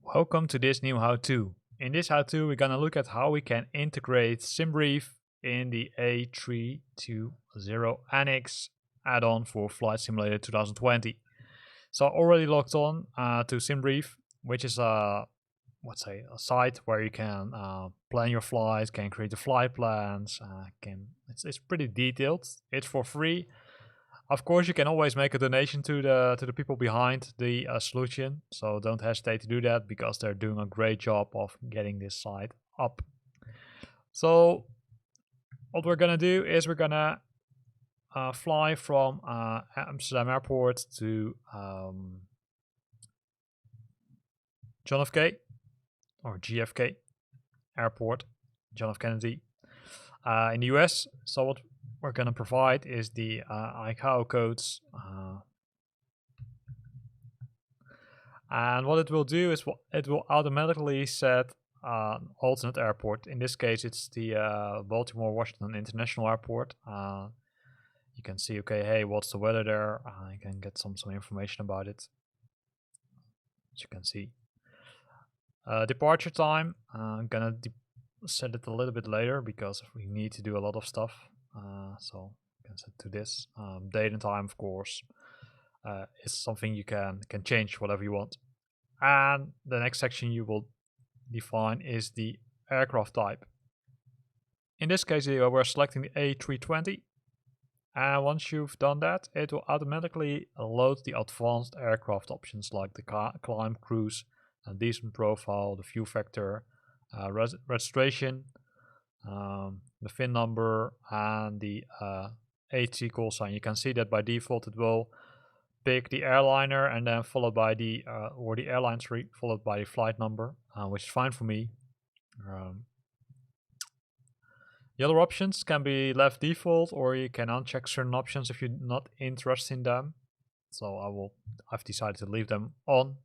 Welcome to this new how-to. In this how-to we're gonna look at how we can integrate simBrief in the A32NX add-on for Flight Simulator 2020. So I already logged on to simBrief, which is a site where you can plan your flights, can create the flight plans, it's pretty detailed. It's for free. Of course, you can always make a donation to the people behind the solution, so don't hesitate to do that because they're doing a great job of getting this site up. So what we're gonna do is we're gonna fly from Amsterdam Airport to John F. K. or GFK Airport, John F. Kennedy, in the US. So what we're going to provide is the ICAO codes, and what it will do is it will automatically set an alternate airport. In this case it's the Baltimore Washington International Airport. You can see, okay, hey, what's the weather there? You can get some information about it, as you can see. Departure time, I'm gonna set it a little bit later because we need to do a lot of stuff. So you can set to this. Date and time, of course, is something you can change whatever you want. And the next section you will define is the aircraft type. In this case, we're selecting the A320. And once you've done that, it will automatically load the advanced aircraft options like the climb, cruise, a decent profile, the view factor, registration, the VIN number, and the AT call sign. You can see that by default it will pick the airliner and then followed by the or the airline tree followed by the flight number, which is fine for me. The other options can be left default, or you can uncheck certain options if you're not interested in them. So I've decided to leave them on.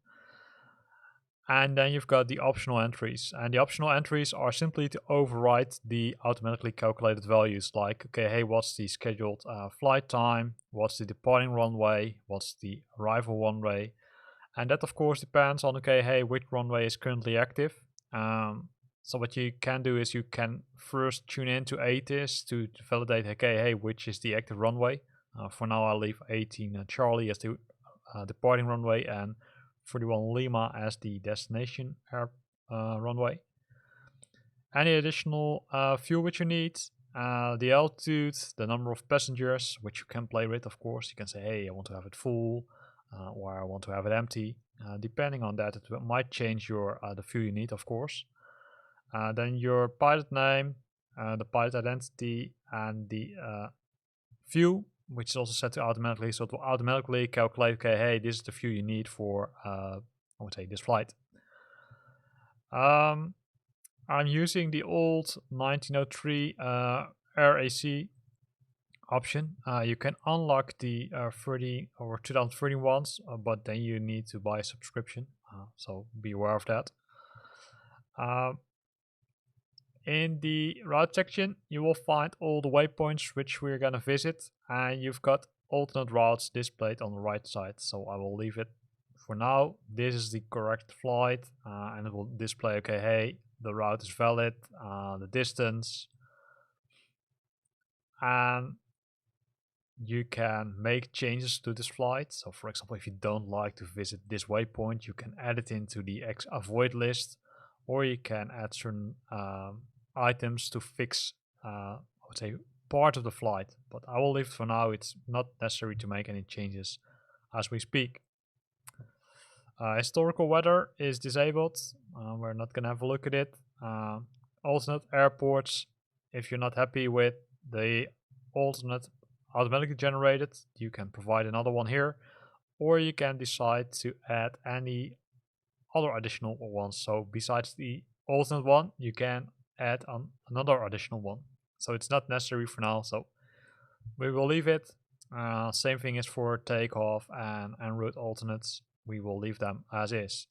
And then you've got the optional entries, and the optional entries are simply to override the automatically calculated values, like, okay, hey, what's the scheduled flight time, what's the departing runway, what's the arrival runway, and that of course depends on, okay, hey, which runway is currently active. So what you can do is you can first tune in to ATIS to validate, okay, hey, which is the active runway. For now I'll leave 18 Charlie as the departing runway and 41 Lima as the destination runway. Any additional fuel which you need, the altitude, the number of passengers, which you can play with, of course. You can say, hey, I want to have it full, or I want to have it empty. Depending on that, it might change your the fuel you need, of course. Then your pilot name, the pilot identity, and the fuel, which is also set to automatically, so it will automatically calculate, okay, hey, this is the fuel you need for, I would say, this flight. I'm using the old 1903 Air AC option. You can unlock the 30 or 2031s, but then you need to buy a subscription, so be aware of that. In the route section, you will find all the waypoints which we're gonna visit, and you've got alternate routes displayed on the right side. So I will leave it for now. This is the correct flight, and it will display, okay, hey, the route is valid, the distance, and you can make changes to this flight. So for example, if you don't like to visit this waypoint, you can add it into the avoid list, or you can add certain items to fix, I would say, part of the flight, but I will leave it for now. It's not necessary to make any changes as we speak. Historical weather is disabled. We're not gonna have a look at it. Alternate airports, if you're not happy with the alternate automatically generated, you can provide another one here, or you can decide to add any other additional ones. So besides the alternate one, you can add on another additional one. So it's not necessary for now, so we will leave it. Same thing is for takeoff and en route alternates. We will leave them as is.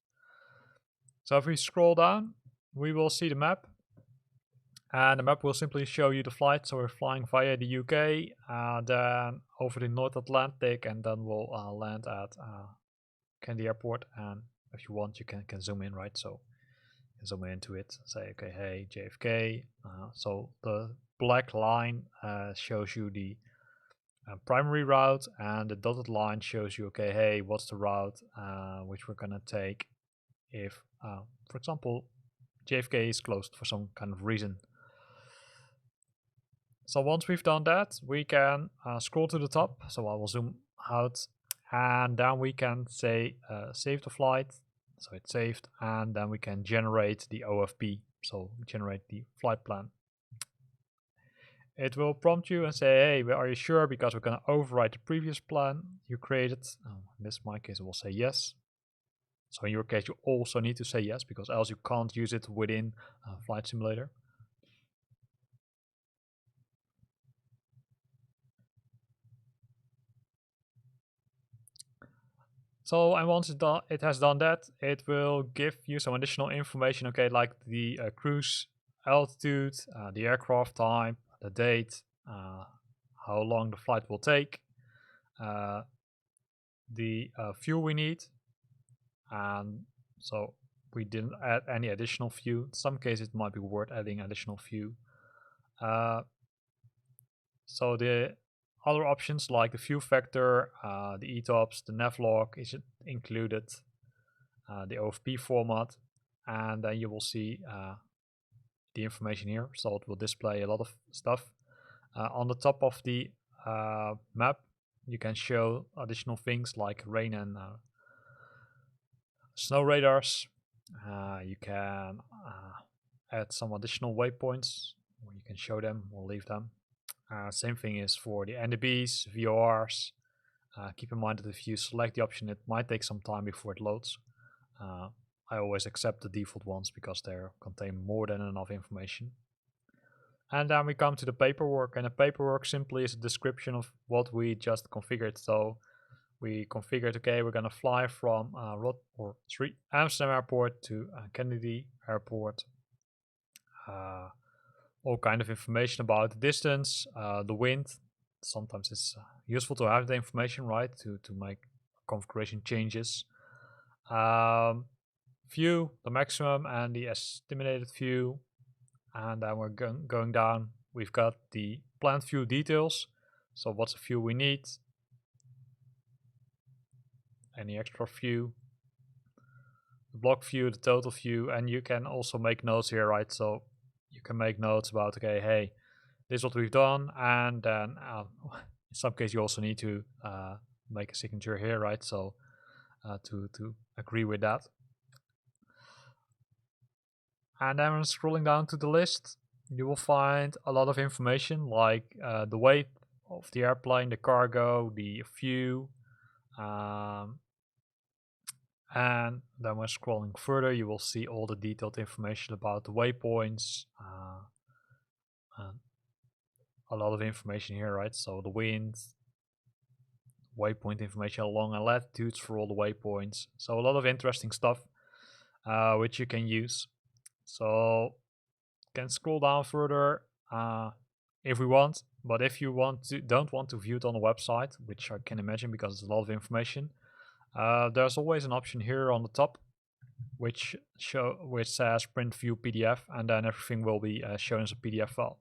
So if we scroll down, we will see the map, and the map will simply show you the flight. So we're flying via the UK, then over the North Atlantic, and then we'll land at Kennedy Airport, and if you want, you can zoom in, right? So you can zoom into it, say, okay, hey, JFK. So the black line shows you the primary route, and the dotted line shows you, okay, hey, what's the route which we're gonna take if, for example, JFK is closed for some kind of reason. So once we've done that, we can scroll to the top. So I will zoom out, and then we can say save the flight. So it's saved, and then we can generate the OFP. So generate the flight plan. It will prompt you and say, hey, are you sure? Because we're going to overwrite the previous plan you created. In this my case, it will say yes. So in your case, you also need to say yes, because else you can't use it within Flight Simulator. So, and once it has done that, it will give you some additional information, okay, like the cruise altitude, the aircraft type, the date, how long the flight will take, the fuel we need, and so we didn't add any additional fuel. In some cases, it might be worth adding additional fuel. So the other options like the fuel factor, the ETOPS, the navlog is included, the OFP format, and then you will see the information here. So it will display a lot of stuff. On the top of the map, you can show additional things like rain and snow radars. You can add some additional waypoints, or you can show them or leave them. Same thing is for the NDBs, VORs. Keep in mind that if you select the option, it might take some time before it loads. I always accept the default ones because they contain more than enough information. And then we come to the paperwork, and the paperwork simply is a description of what we just configured. So we configured, okay, we're gonna fly from Amsterdam Airport to Kennedy Airport. All kind of information about the distance, the wind. Sometimes it's useful to have the information, right, to make configuration changes. Fuel, the maximum and the estimated fuel. And then we're going down. We've got the planned fuel details. So what's the fuel we need? Any extra fuel? The block fuel, the total fuel, and you can also make notes here, right? So you can make notes about, okay, hey, this is what we've done, and then in some cases you also need to make a signature here, right? So to agree with that. And then when scrolling down to the list, you will find a lot of information like the weight of the airplane, the cargo, the fuel, and then when scrolling further, you will see all the detailed information about the waypoints. A lot of information here, right? So the wind, waypoint information along and latitudes for all the waypoints. So a lot of interesting stuff which you can use. So can scroll down further if we want, but if you don't want to view it on the website, which I can imagine because it's a lot of information, there's always an option here on the top which says print view PDF, and then everything will be shown as a PDF file.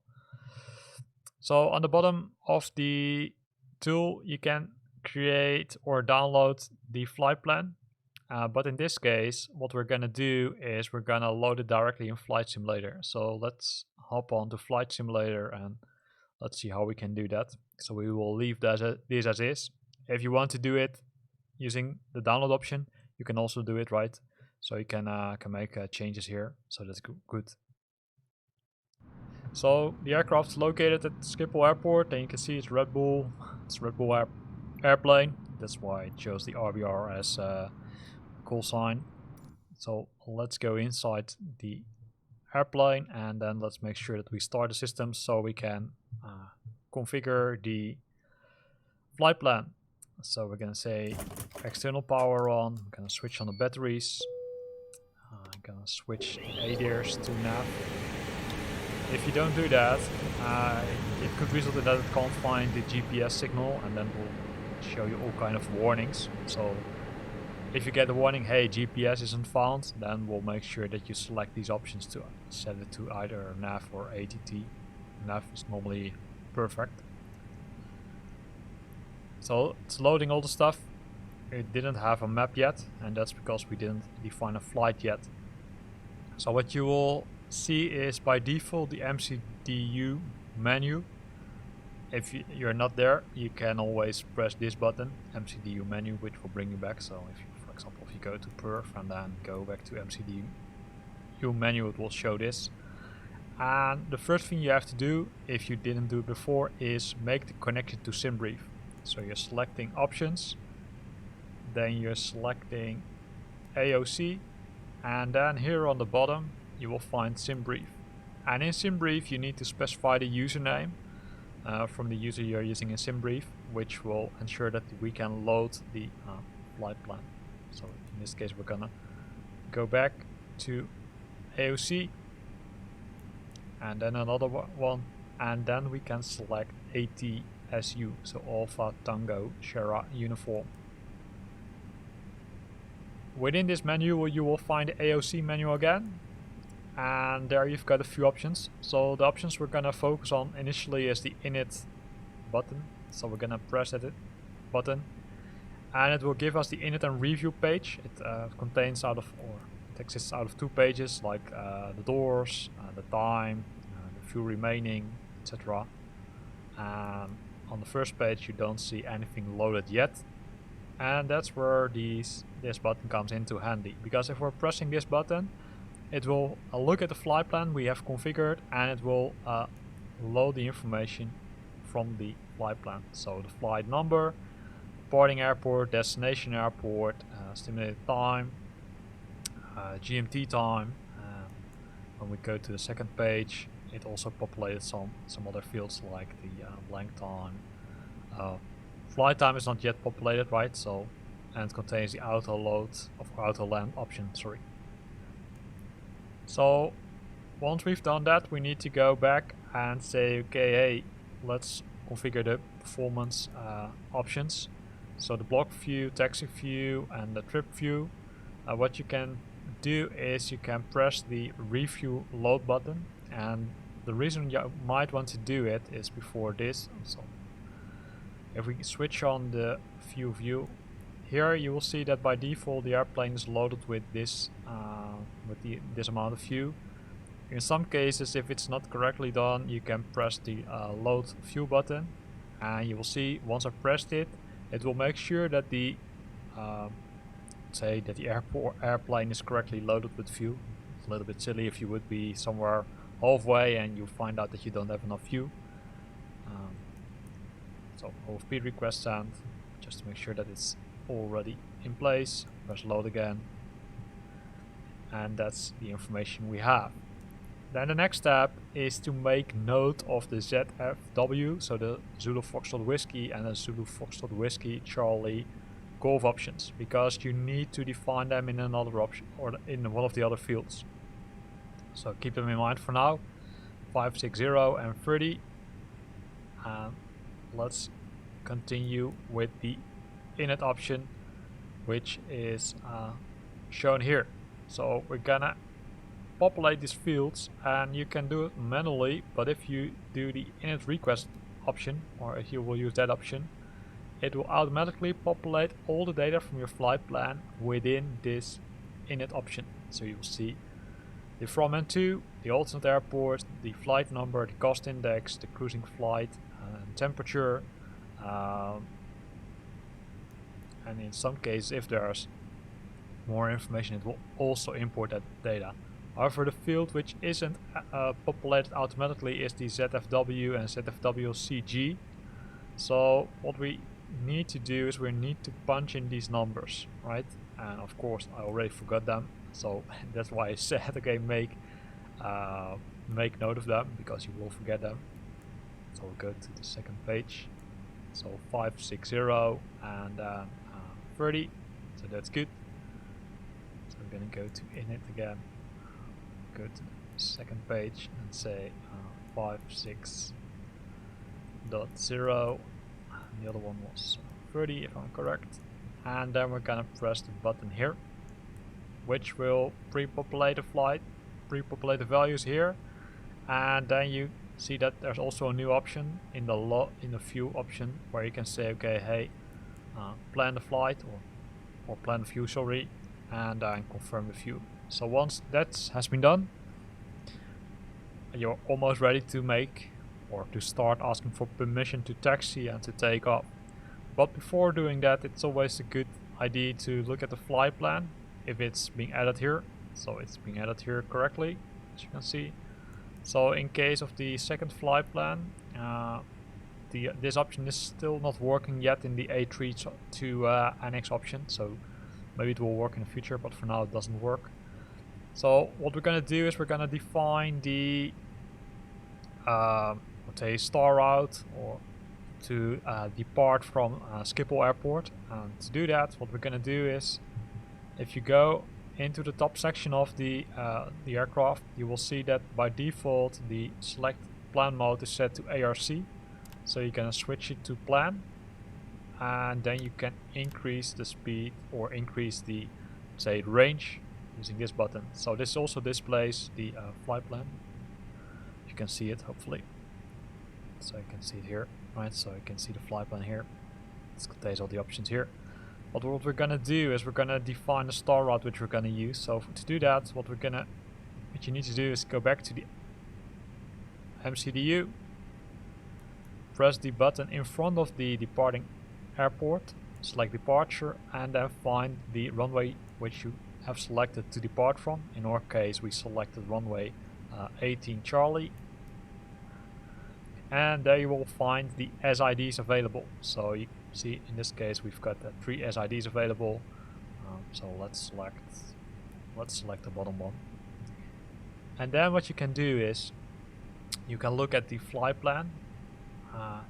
So on the bottom of the tool you can create or download the flight plan, but in this case what we're gonna do is we're gonna load it directly in Flight Simulator. So let's hop on to Flight Simulator and let's see how we can do that. So we will leave this as is. If you want to do it using the download option, you can also do it, right? So you can make changes here, so that's good. So the aircraft is located at Schiphol Airport, and you can see it's Red Bull. It's Red Bull airplane. That's why it shows the RBR as a call sign. So let's go inside the airplane, and then let's make sure that we start the system so we can configure the flight plan. So we're gonna say external power on. I'm gonna switch on the batteries. I'm gonna switch ADIRs to nav. If you don't do that, it could result in that it can't find the GPS signal, and then will show you all kind of warnings. So If you get a warning, hey, GPS isn't found, then we'll make sure that you select these options to set it to either nav or ATT. Nav is normally perfect. So it's loading all the stuff. It didn't have a map yet, and that's because we didn't define a flight yet. So what you will see is by default the MCDU menu. If you're not there, you can always press this button, MCDU menu, which will bring you back. So if you, for example, if you go to perf and then go back to MCDU menu, it will show this. And the first thing you have to do, if you didn't do it before, is make the connection to simBrief. So you're selecting options, then you're selecting AOC, and then here on the bottom you will find simBrief. And in simBrief you need to specify the username from the user you're using in simBrief, which will ensure that we can load the flight plan. So in this case we're gonna go back to AOC and then another one, and then we can select ATSU, so Alpha Tango Sierra Uniform. Within this menu you will find the AOC menu again, and there you've got a few options. So the options we're gonna focus on initially is the init button. So we're gonna press that button, and it will give us the init and review page. It contains it exists out of two pages, like the doors, the time, the fuel remaining, etc. And on the first page you don't see anything loaded yet, and that's where this button comes into handy, because if we're pressing this button, it will look at the flight plan we have configured, and it will load the information from the flight plan. So the flight number, boarding airport, destination airport, estimated time, GMT time. When we go to the second page, it also populated some other fields like the blank time. Flight time is not yet populated, right? So, and contains the auto load of auto land option. Sorry. So once we've done that, we need to go back and say, okay, hey, let's configure the performance options. So the block view, taxi view, and the trip view. What you can do is you can press the review load button, and the reason you might want to do it is before this. So if we switch on the view, here you will see that by default the airplane is loaded with this this amount of view. In some cases, if it's not correctly done, you can press the load view button, and you will see once I've pressed it, it will make sure that the say that the airplane is correctly loaded with view. It's a little bit silly if you would be somewhere halfway and you find out that you don't have enough view. So OFP request send, just to make sure that it's already in place. Press load again, and that's the information we have. Then the next step is to make note of the ZFW, so the Zulu Foxtrot Whiskey and the Zulu Foxtrot Whiskey Charlie Golf options, because you need to define them in another option or in one of the other fields. So keep them in mind for now, 560 and 30. Let's continue with the init option, which is shown here. So we're gonna populate these fields, and you can do it manually, but if you do the init request option, or if you will use that option, it will automatically populate all the data from your flight plan within this init option. So you'll see the from and to, the alternate airport, the flight number, the cost index, the cruising flight, temperature, and in some cases, if there's more information, it will also import that data. However, the field which isn't populated automatically is the ZFW and ZFWCG. So what we need to do is we need to punch in these numbers, right? And of course I already forgot them, so that's why I said, okay, make note of them, because you will forget them. So we'll go to the second page. So 560 and 30, so that's good. So we're gonna go to init again, go to the second page and say 56.0, and the other one was 30 if I'm correct. and then we're gonna press the button here, which will pre-populate the flight, pre-populate the values here, and then you see that there's also a new option in the view option where you can say, okay, hey, plan the flight or plan the view, sorry, and then confirm the view. So once that has been done, you're almost ready to make or to start asking for permission to taxi and to take off. But before doing that, it's always a good idea to look at the flight plan if it's being added here. So it's being added here correctly, as you can see. So in case of the second flight plan, this option is still not working yet in the A32NX option, so maybe it will work in the future, but for now it doesn't work. So what we're gonna do is we're gonna define the let's say star route or to depart from Schiphol Airport. And to do that, what we're gonna do is, if you go into the top section of the aircraft, you will see that by default the select plan mode is set to ARC. So you're gonna switch it to plan, and then you can increase the speed or increase the, say, range using this button. So this also displays the flight plan. You can see it, hopefully. So you can see it here, right? So you can see the flight plan here. It contains all the options here. But what we're gonna do is we're gonna define the star route which we're gonna use. So to do that, what you need to do is go back to the MCDU, press the button in front of the departing airport, select departure, and then find the runway which you have selected to depart from. In our case, we selected runway 18 Charlie, and there you will find the SIDs available. So you see, in this case, we've got 3 SIDs available. So let's select the bottom one, and then what you can do is you can look at the flight plan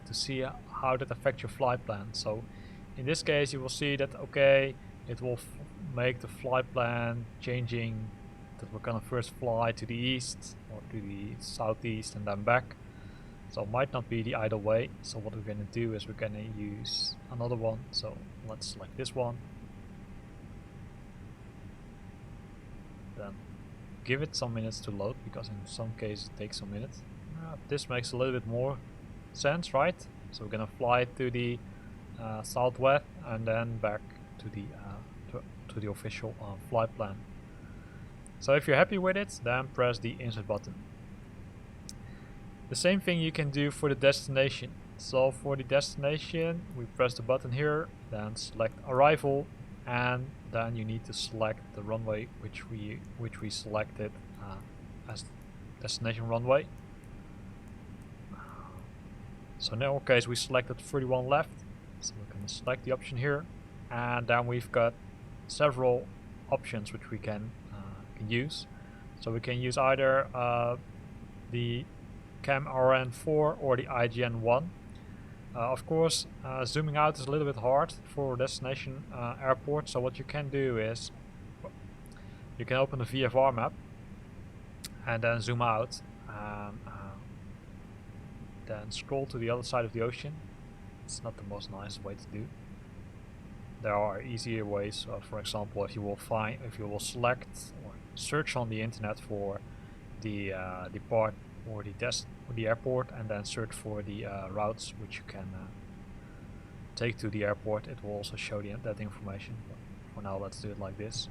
to see how that affects your flight plan. So in this case, you will see that, okay, it will make the flight plan changing, that we're gonna first fly to the east or to the southeast and then back. So it might not be the ideal way. So what we're gonna do is we're gonna use another one. So let's select this one, then give it some minutes to load, because in some cases it takes some minutes. This makes a little bit more sense, right? So we're gonna fly to the southwest and then back to the official flight plan. So if you're happy with it, then press the insert button. The same thing you can do for the destination. So for the destination, we press the button here, then select arrival, and then you need to select the runway which we selected as destination runway. So in our case, we selected 31 left, so we're going to select the option here, and then we've got several options which we can use. So we can use either the CAM RN4 or the IGN1. Of course, zooming out is a little bit hard for destination airport, so what you can do is you can open the VFR map and then zoom out and then scroll to the other side of the ocean. It's not the most nice way to do. There are easier ways. For example, if you will select or search on the internet for the depart or the airport, and then search for the routes which you can take to the airport, it will also show that information. But for now, let's do it like this.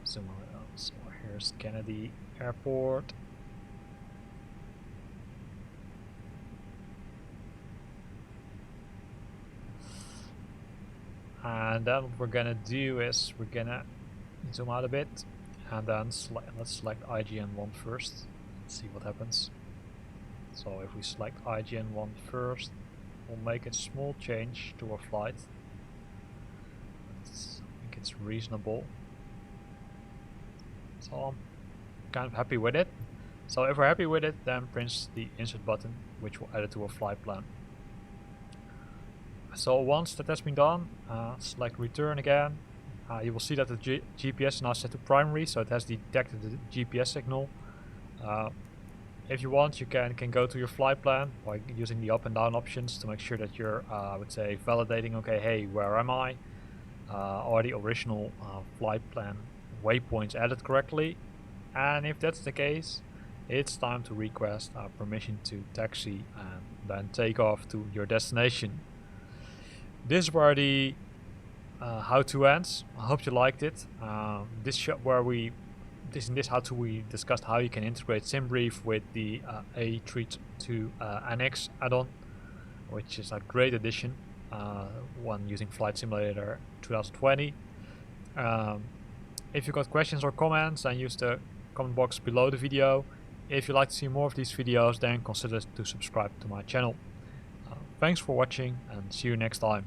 Zoom out. So here's Kennedy Airport. And then what we're gonna do is we're gonna zoom out a bit, and then let's select IGN1 first. Let's see what happens. So if we select IGN1 first, we'll make a small change to our flight. I think it's reasonable. So I'm kind of happy with it. So if we're happy with it, then press the insert button, which will add it to our flight plan. So once that has been done, select return again. You will see that the GPS is now set to primary, so it has detected the GPS signal. If you want, you can go to your flight plan by using the up and down options to make sure that you're, I would say, validating, okay, hey, where am I? Are the original flight plan waypoints added correctly? And if that's the case, it's time to request permission to taxi and then take off to your destination. This is where the how-to ends. I hope you liked it. In this how-to we discussed how you can integrate simBrief with the A32NX add-on, which is a great addition, one using Flight Simulator 2020. If you got questions or comments, then use the comment box below the video. If you'd like to see more of these videos, then consider to subscribe to my channel. Thanks for watching and see you next time.